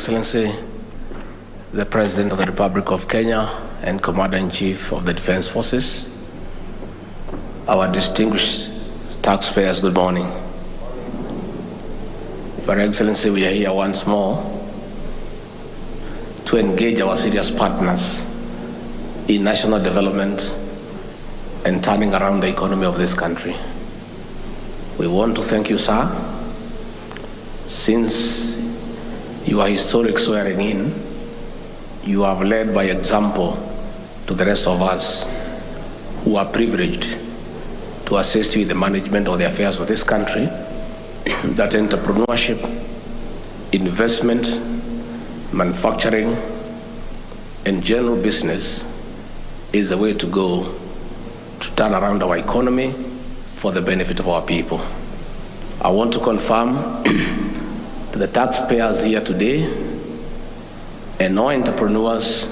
Excellency, the President of the Republic of Kenya and Commander-in-Chief of the Defense Forces, our distinguished taxpayers, good morning. Your Excellency, we are here once more to engage our serious partners in national development and turning around the economy of this country. We want to thank you, sir, since your historic swearing in, you have led by example to the rest of us who are privileged to assist you in the management of the affairs of this country, that entrepreneurship, investment, manufacturing, and general business is the way to go to turn around our economy for the benefit of our people. I want to confirm to the taxpayers here today and all entrepreneurs,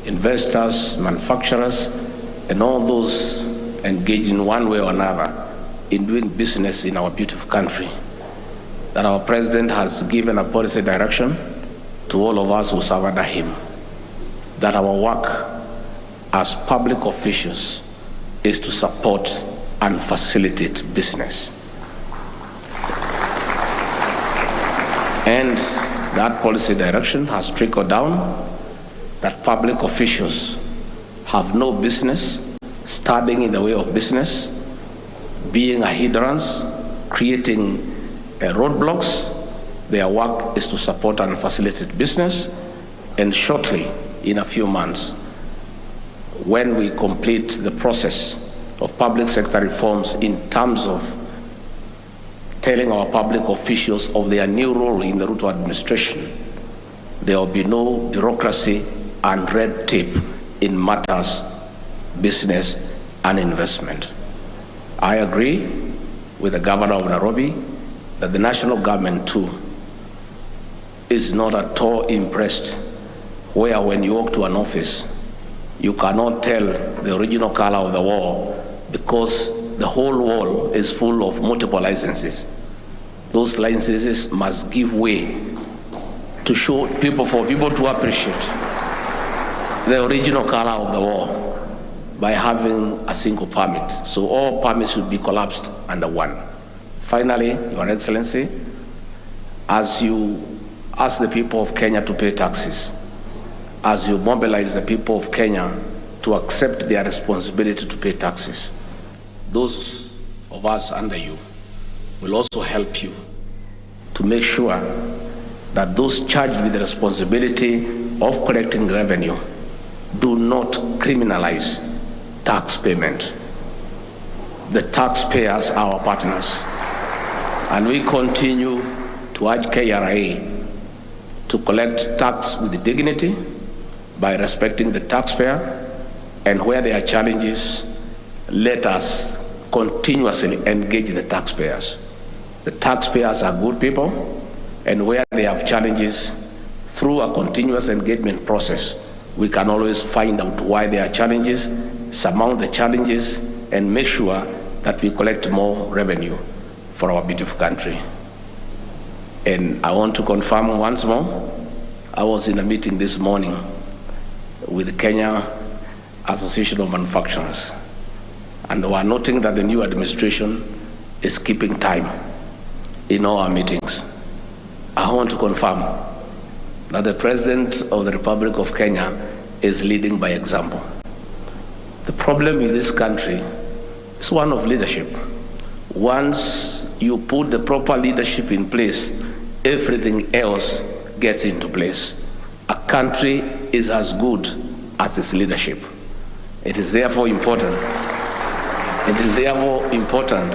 investors, manufacturers, and all those engaged in one way or another in doing business in our beautiful country, that our President has given a policy direction to all of us who serve under him, that our work as public officials is to support and facilitate business. And that policy direction has trickled down that public officials have no business standing in the way of business, being a hindrance, creating roadblocks. Their work is to support and facilitate business, and shortly, in a few months, when we complete the process of public sector reforms in terms of telling our public officials of their new role in the Ruto administration, there will be no bureaucracy and red tape in matters, business and investment. I agree with the governor of Nairobi that the national government too is not at all impressed where when you walk to an office, you cannot tell the original color of the wall because the whole wall is full of multiple licenses. Those licenses must give way to show people, for people to appreciate the original color of the wall by having a single permit. So all permits should be collapsed under one. Finally, Your Excellency, as you ask the people of Kenya to pay taxes, as you mobilize the people of Kenya to accept their responsibility to pay taxes, those of us under you will also help you to make sure that those charged with the responsibility of collecting revenue do not criminalize tax payment. The taxpayers are our partners, and we continue to urge KRA to collect tax with dignity by respecting the taxpayer, and where there are challenges, let us continuously engage the taxpayers. The taxpayers are good people, and where they have challenges, through a continuous engagement process, we can always find out why there are challenges, surmount the challenges, and make sure that we collect more revenue for our beautiful country. And I want to confirm once more, I was in a meeting this morning with the Kenya Association of Manufacturers, and we are noting that the new administration is keeping time in all our meetings. I want to confirm that the President of the Republic of Kenya is leading by example. The problem in this country is one of leadership. Once you put the proper leadership in place, everything else gets into place. A country is as good as its leadership. It is therefore important. It is therefore important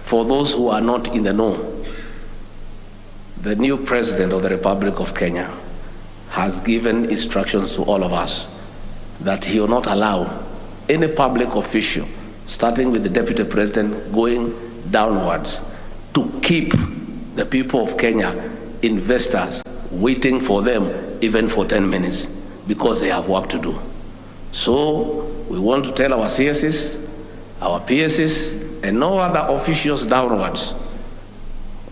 for those who are not in the know. The new President of the Republic of Kenya has given instructions to all of us that he will not allow any public official, starting with the Deputy President going downwards, to keep the people of Kenya, investors, waiting for them even for 10 minutes because they have work to do. So we want to tell our CSs, our PSs, and no other officials downwards,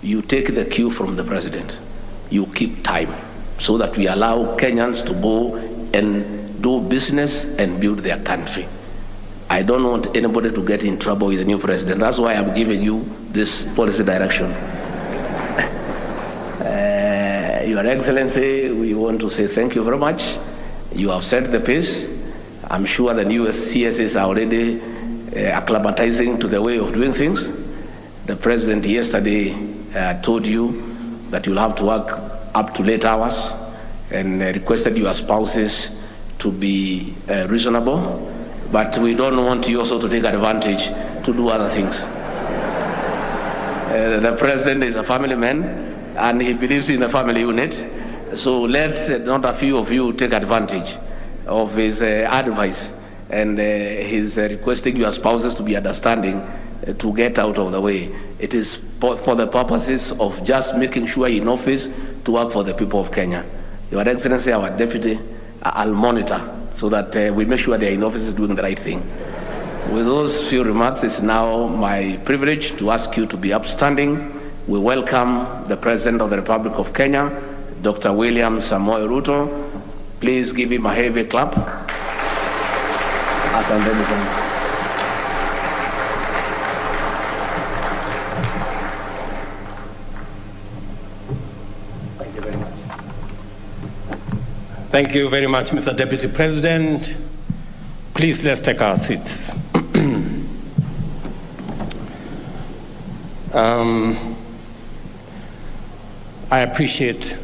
you take the cue from the President. You keep time. so that we allow Kenyans to go and do business and build their country. I don't want anybody to get in trouble with the new president. That's why I'm giving you this policy direction. Your Excellency, we want to say thank you very much. You have set the pace. I'm sure the new CSs are already acclimatizing to the way of doing things. The president yesterday told you that you'll have to work up to late hours and requested your spouses to be reasonable. But we don't want you also to take advantage to do other things. The president is a family man, and he believes in the family unit. So let not a few of you take advantage of his advice, and he's requesting your spouses to be understanding to get out of the way. It is for the purposes of just making sure in office to work for the people of Kenya. Your Excellency, our deputy, I'll monitor so that we make sure they are in office doing the right thing. With those few remarks, it's now my privilege to ask you to be upstanding. We welcome the President of the Republic of Kenya, Dr. William Samoei Ruto. Please give him a heavy clap. Thank you very much. Thank you very much, Mr. Deputy President. Please, let's take our seats. I appreciate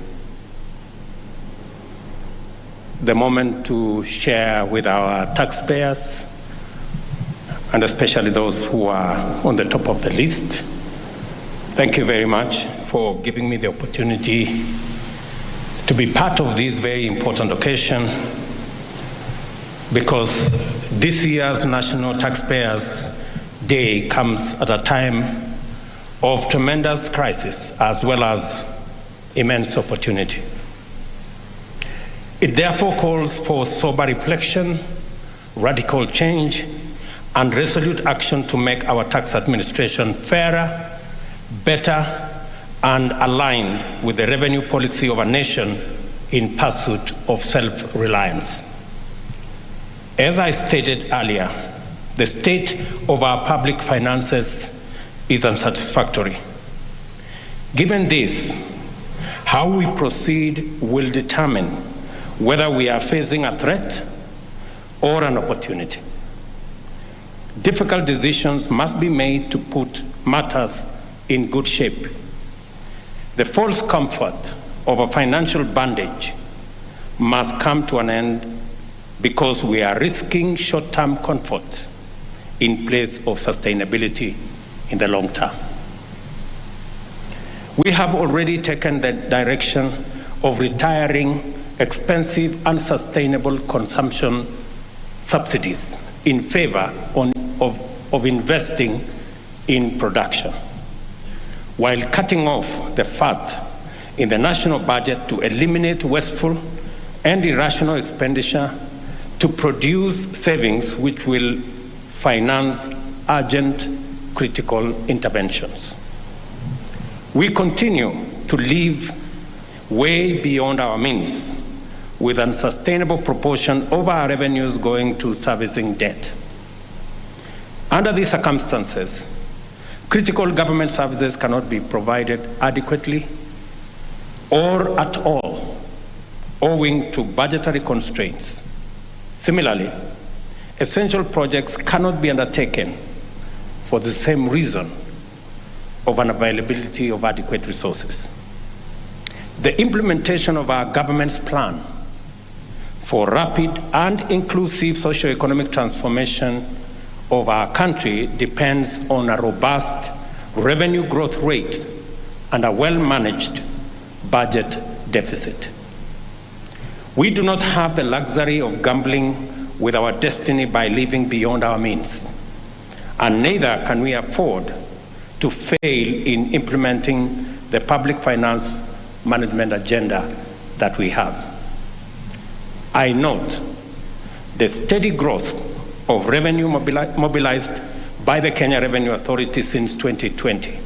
the moment to share with our taxpayers, and especially those who are on the top of the list. Thank you very much for giving me the opportunity to be part of this very important occasion, because this year's National Taxpayers Day comes at a time of tremendous crisis as well as immense opportunity. It therefore calls for sober reflection, radical change, and resolute action to make our tax administration fairer, better, and aligned with the revenue policy of a nation in pursuit of self-reliance. As I stated earlier, the state of our public finances is unsatisfactory. Given this, how we proceed will determine whether we are facing a threat or an opportunity. Difficult decisions must be made to put matters in good shape. The false comfort of a financial bandage must come to an end, because we are risking short-term comfort in place of sustainability in the long term. We have already taken the direction of retiring expensive, unsustainable consumption subsidies in favor of investing in production, while cutting off the fat in the national budget to eliminate wasteful and irrational expenditure to produce savings which will finance urgent, critical interventions. We continue to live way beyond our means, with an unsustainable proportion of our revenues going to servicing debt. Under these circumstances, critical government services cannot be provided adequately or at all, owing to budgetary constraints. Similarly, essential projects cannot be undertaken for the same reason of unavailability of adequate resources. The implementation of our government's plan for rapid and inclusive socio-economic transformation of our country depends on a robust revenue growth rate and a well-managed budget deficit. We do not have the luxury of gambling with our destiny by living beyond our means, and neither can we afford to fail in implementing the public finance management agenda that we have. I note the steady growth of revenue mobilized by the Kenya Revenue Authority since 2020.